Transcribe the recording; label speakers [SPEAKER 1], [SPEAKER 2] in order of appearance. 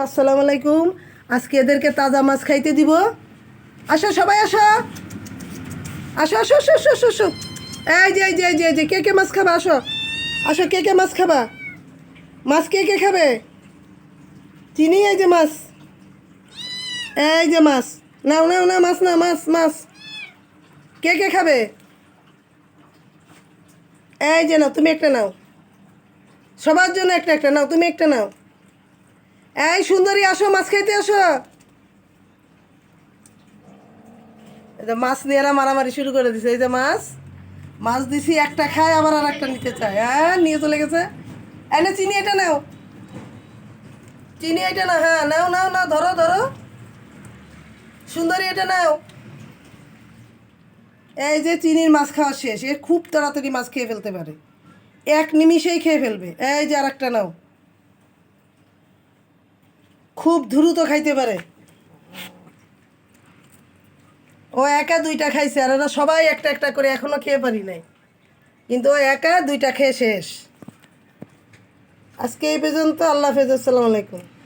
[SPEAKER 1] আসসালামু আলাইকুম। আজকে এদেরকে তাজা মাছ খাইতে দিব। আসো সবাই আসো, আসো আসো আসো আসো আসো আসো। এই যে কে কে মাছ খাবা? আসো আসো, কে কে মাছ খাবা? মাছ কে কে খাবে? চিনি, এই যে মাছ, এই যে মাছ। নাও নাও না, মাছ না, মাছ মাছ। কে কে খাবে? এই যে নাও, তুমি একটা নাও, সবার জন্য একটা একটা নাও, তুমি একটা নাও। এই সুন্দরী আসো, মাছ খাইতে আসো। এই যে মাছ নিয়ে এরা মারামারি শুরু করে দিছে। এই যে মাছ, মাছ দিছি, একটা খায় আবার আর একটা নিতে চায়। হ্যাঁ, নিয়ে চলে গেছে। এনে চিনি, এটা নাও, চিনি এটা না, হ্যাঁ নাও নাও নাও, ধরো ধরো, সুন্দরী এটা নাও। এই যে চিনির মাছ খাওয়া শেষ। এ খুব তাড়াতাড়ি মাছ খেয়ে ফেলতে পারে, এক নিমিষেই খেয়ে ফেলবে। এই যে আর একটা নাও, খুব দ্রুত খাইতে পারে। ও একা দুইটা খাইছে, আর এরা সবাই একটা একটা করে, এখনো খেয়ে পারি নাই, কিন্তু ও একা দুইটা খেয়ে শেষ। আজকে এই পর্যন্ত। আল্লাহ হাফেজ, আসসালামু আলাইকুম।